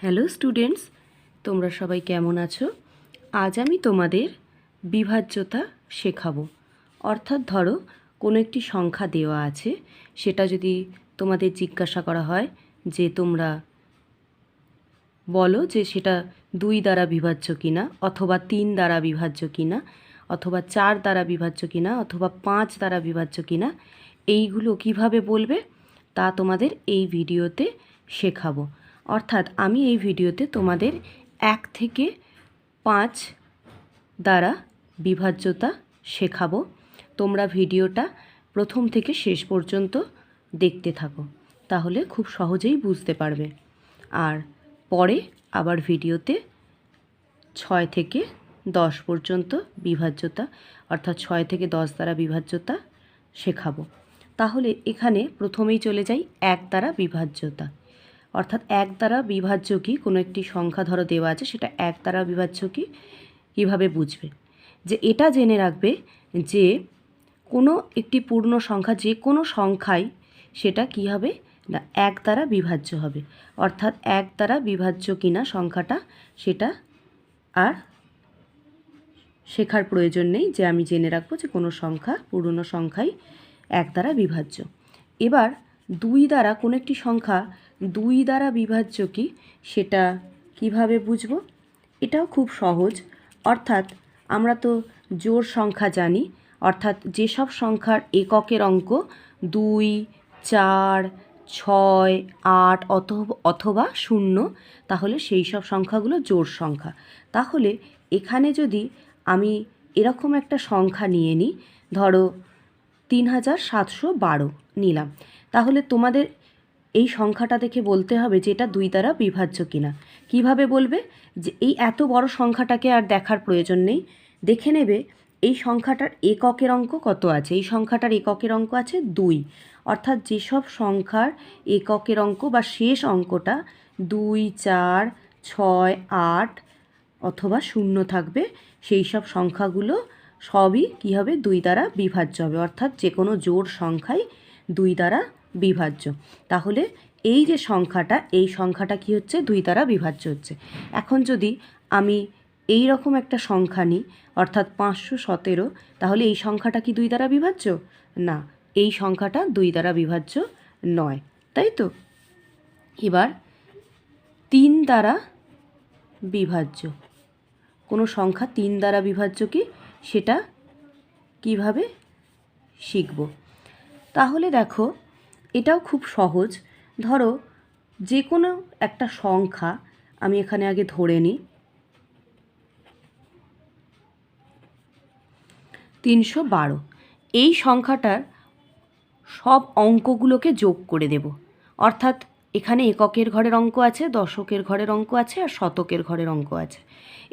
Hello students, তোমরা সবাই কেমন আছো? আজ আমি তোমাদের বিভাজ্যতা শেখাবো। অর্থাৎ ধরো কোনো একটি সংখ্যা দেওয়া আছে, সেটা যদি তোমাদের জিজ্ঞাসা করা হয় যে তোমরা বলো যে সেটা 2 দ্বারা বিভাজ্য কিনা, অথবা 3 দ্বারা বিভাজ্য কিনা, অথবা 4 দ্বারা বিভাজ্য কিনা, অথবা 5 দ্বারা বিভাজ্য কিনা, এইগুলো কিভাবে বলবে তা তোমাদের এই ভিডিওতে শেখাবো। অর্থাৎ আমি এই ভিডিওতে তোমাদের 1 থেকে 5 দ্বারা বিভাজ্যতা শেখাবো। তোমরা ভিডিওটা প্রথম থেকে শেষ পর্যন্ত দেখতে থাকো, তাহলে খুব সহজেই বুঝতে পারবে। আর পরে আবার ভিডিওতে 6 থেকে 10 পর্যন্ত বিভাজ্যতা, অর্থাৎ 6 থেকে 10 দ্বারা বিভাজ্যতা শেখাবো। তাহলে এখানে প্রথমেই চলে যাই 1 দ্বারা বিভাজ্যতা। অর্থাৎ 1 দ্বারা বিভাজ্য কি, কোনো একটি সংখ্যা ধরো দেওয়া আছে, সেটা 1 দ্বারা বিভাজ্য কি কীভাবে বুঝবে? যে এটা জেনে রাখবে যে কোনো একটি পূর্ণ সংখ্যা, যে কোনো সংখ্যাই সেটা কী হবে না 1 দ্বারা বিভাজ্য হবে। অর্থাৎ 1 দ্বারা বিভাজ্য কিনা সংখ্যাটা, সেটা আর শেখার প্রয়োজন নেই, যে আমি জেনে রাখবো যে কোনো সংখ্যা পূর্ণ সংখ্যাই 1 দ্বারা বিভাজ্য। এবার 2 দ্বারা কোনো একটি সংখ্যা 2 দ্বারা বিভাজ্য কি, সেটা কিভাবে বুঝবো? এটাও খুব সহজ। অর্থাৎ আমরা তো জোড় সংখ্যা জানি, অর্থাৎ যেসব সংখ্যার এককের অঙ্ক 2, 4, 6, 8 অথবা 0, তাহলে সেই সব সংখ্যাগুলো জোড় সংখ্যা। তাহলে এখানে যদি আমি এরকম একটা সংখ্যা নিয়ে নিই, ধরো 3712 নিলাম, তাহলে তোমাদের এই সংখ্যাটা দেখে বলতে হবে যে এটা 2 দ্বারা বিভাজ্য কিনা। কিভাবে বলবে? যে এই এত বড় সংখ্যাটাকে আর দেখার প্রয়োজন নেই, দেখে নেবে এই সংখ্যাটার এককের অঙ্ক কত আছে। এই সংখ্যাটার এককের অঙ্ক আছে 2, অর্থাৎ যেসব সংখ্যার এককের অঙ্ক বা শেষ অঙ্কটা 2, 4, 6, 8 অথবা 0 থাকবে, সেই সব সংখ্যাগুলো সবই কী হবে 2 দ্বারা বিভাজ্য হবে। অর্থাৎ যে কোনো জোড় সংখ্যাই 2 দ্বারা বিভাজ্য। তাহলে এই যে সংখ্যাটা, এই সংখ্যাটা কি হচ্ছে 2 দ্বারা বিভাজ্য হচ্ছে। এখন যদি আমি এই রকম একটা সংখ্যা নিই, অর্থাৎ 517, তাহলে এই সংখ্যাটা কি 2 দ্বারা বিভাজ্য? না, এই সংখ্যাটা 2 দ্বারা বিভাজ্য নয়, তাই তো? এবার 3 দ্বারা বিভাজ্য কোনো সংখ্যা 3 দ্বারা বিভাজ্য কি, সেটা কিভাবে শিখব? তাহলে দেখো, এটাও খুব সহজ। ধরো যে কোনো একটা সংখ্যা আমি এখানে আগে ধরে নিই 312। এই সংখ্যাটার সব অঙ্কগুলোকে যোগ করে দেব। অর্থাৎ এখানে এককের ঘরের অঙ্ক আছে, দশকের ঘরের অঙ্ক আছে, আর শতকের ঘরের অঙ্ক আছে।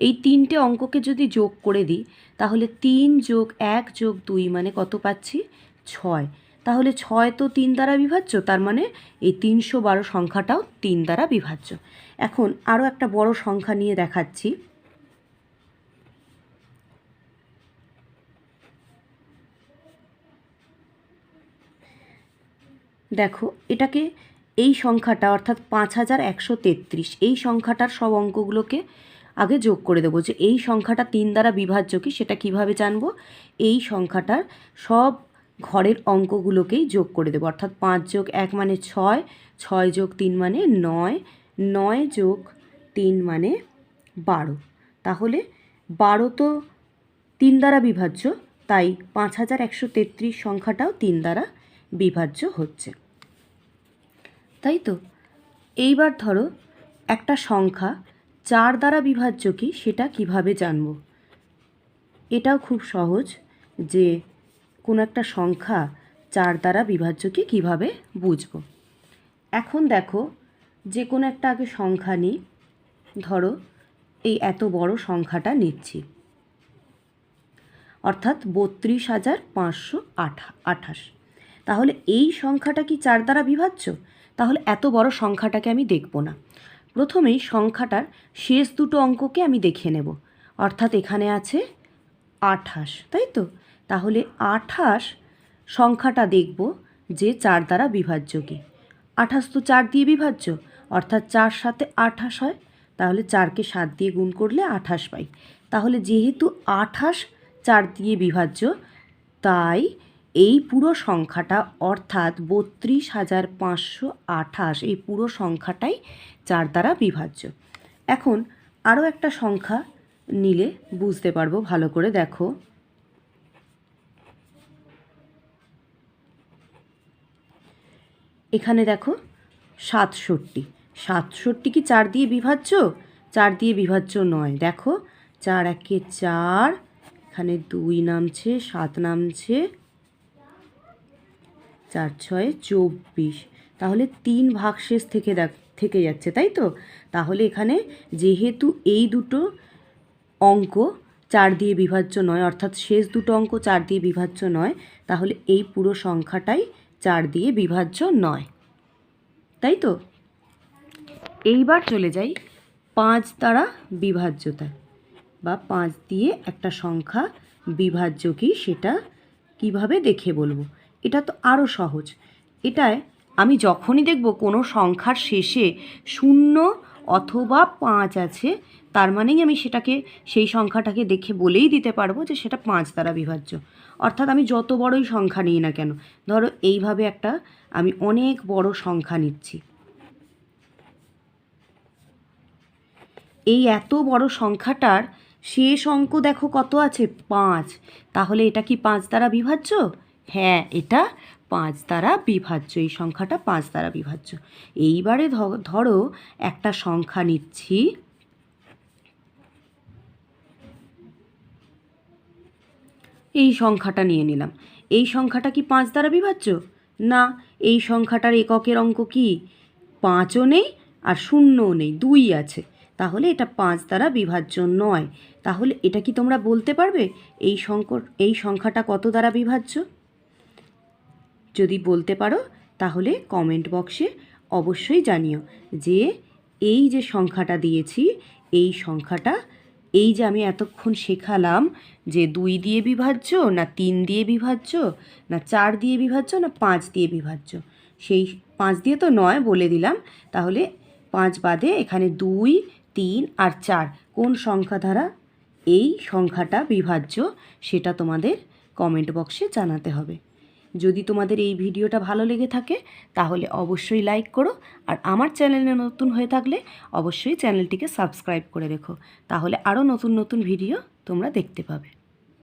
এই 3টে অঙ্ককে যদি যোগ করে দিই, তাহলে 3 যোগ 1 যোগ 2 মানে কত পাচ্ছি? 6। তাহলে 6 তো 3 দ্বারা বিভাজ্য, তার মানে এই 312 সংখ্যাটাও 3 দ্বারা বিভাজ্য। এখন আরও একটা বড় সংখ্যা নিয়ে দেখাচ্ছি। দেখো, এটাকে এই সংখ্যাটা অর্থাৎ 5133, এই সংখ্যাটার সব অঙ্কগুলোকে আগে যোগ করে দেবো। যে এই সংখ্যাটা 3 দ্বারা বিভাজ্য কি, সেটা কিভাবে জানবো? এই সংখ্যাটার সব ঘরের অঙ্কগুলোকেই যোগ করে দেবো। অর্থাৎ 5 যোগ 1 মানে 6, 6 যোগ 3 মানে 9, 9 যোগ 3 মানে 12। তাহলে 12 তো 3 দ্বারা বিভাজ্য, তাই 5133 সংখ্যাটাও 3 দ্বারা বিভাজ্য হচ্ছে, তাই তো? এইবার ধরো একটা সংখ্যা 4 দ্বারা বিভাজ্য কি, সেটা কিভাবে জানব? এটাও খুব সহজ, যে কোনো একটা সংখ্যা 4 দ্বারা বিভাজ্য কি কীভাবে বুঝব। এখন দেখো, যে কোনো একটা আগে সংখ্যা নিই, ধরো এই এত বড় সংখ্যাটা নিচ্ছি, অর্থাৎ 32,528। তাহলে এই সংখ্যাটা কি 4 দ্বারা বিভাজ্য? তাহলে এত বড় সংখ্যাটাকে আমি দেখব না, প্রথমেই সংখ্যাটার শেষ দুটো অঙ্ককে আমি দেখে নেব। অর্থাৎ এখানে আছে 28, তাই তো? তাহলে 28 সংখ্যাটা দেখব যে 4 দ্বারা বিভাজ্য কি। 28 তো 4 দিয়ে বিভাজ্য, অর্থাৎ 4 সাথে 28 হয়, তাহলে 4কে 7 দিয়ে গুণ করলে 28 পাই। তাহলে যেহেতু 28 4 দিয়ে বিভাজ্য, তাই এই পুরো সংখ্যাটা অর্থাৎ 32,528 এই পুরো সংখ্যাটাই 4 দ্বারা বিভাজ্য। এখন আরও একটা সংখ্যা নিলে বুঝতে পারবো ভালো করে। দেখো, এখানে দেখো 67। 67 কি 4 দিয়ে বিভাজ্য? 4 দিয়ে বিভাজ্য নয়। দেখো, 4 একে 4, এখানে 2 নামছে, 7 নামছে, 4 ছয়ে 24, তাহলে 3 ভাগশেষ থেকে যাচ্ছে, তাই তো? তাহলে এখানে যেহেতু এই দুটো অঙ্ক 4 দিয়ে বিভাজ্য নয়, অর্থাৎ শেষ দুটো অঙ্ক 4 দিয়ে বিভাজ্য নয়, তাহলে এই পুরো সংখ্যাটাই 4 দিয়ে বিভাজ্য নয়, তাই তো? এইবার চলে যাই 5 দ্বারা বিভাজ্যতায়, বা 5 দিয়ে একটা সংখ্যা বিভাজ্য কি সেটা কিভাবে দেখে বলবো। এটা তো আরও সহজ। এটায় আমি যখনই দেখব কোনো সংখ্যার শেষে 0 অথবা 5 আছে, তার মানেই আমি সেই সংখ্যাটাকে দেখে বলেই দিতে পারবো যে সেটা 5 দ্বারা বিভাজ্য। অর্থাৎ আমি যত বড়ই সংখ্যা নিই না কেন, ধরো এইভাবে একটা আমি অনেক বড় সংখ্যা নিচ্ছি, এই এত বড় সংখ্যাটার শেষ অঙ্ক দেখো কত আছে? 5। তাহলে এটা কি 5 দ্বারা বিভাজ্য? হ্যাঁ, এটা 5 দ্বারা বিভাজ্য। এই সংখ্যাটা 5 দ্বারা বিভাজ্য। এইবারে ধরো একটা সংখ্যা নিচ্ছি, এই সংখ্যাটা নিয়ে নিলাম। এই সংখ্যাটা কি 5 দ্বারা বিভাজ্য? না, এই সংখ্যাটার এককের অঙ্ক কি? 5ও নেই আর 0ও নেই, 2 আছে। তাহলে এটা 5 দ্বারা বিভাজ্য নয়। তাহলে এটা কি তোমরা বলতে পারবে এই সংখ্যাটা কত দ্বারা বিভাজ্য? যদি বলতে পারো তাহলে কমেন্ট বক্সে অবশ্যই জানিও যে এই যে সংখ্যাটা দিয়েছি, এই সংখ্যাটা, এই যে আমি এতক্ষণ শেখালাম যে 2 দিয়ে বিভাজ্য না 3 দিয়ে বিভাজ্য না 4 দিয়ে বিভাজ্য না 5 দিয়ে বিভাজ্য, সেই 5 দিয়ে তো নয় বলে দিলাম। তাহলে 5 বাদে এখানে 2, 3 আর 4 কোন সংখ্যা দ্বারা এই সংখ্যাটা বিভাজ্য সেটা তোমাদের কমেন্ট বক্সে জানাতে হবে। যদি তোমাদের এই ভিডিওটা ভালো লেগে থাকে তাহলে অবশ্যই লাইক করো, আর আমার চ্যানেলে নতুন হয়ে থাকলে অবশ্যই চ্যানেলটিকে সাবস্ক্রাইব করে রেখো, তাহলে আরও নতুন নতুন ভিডিও তোমরা দেখতে পাবে।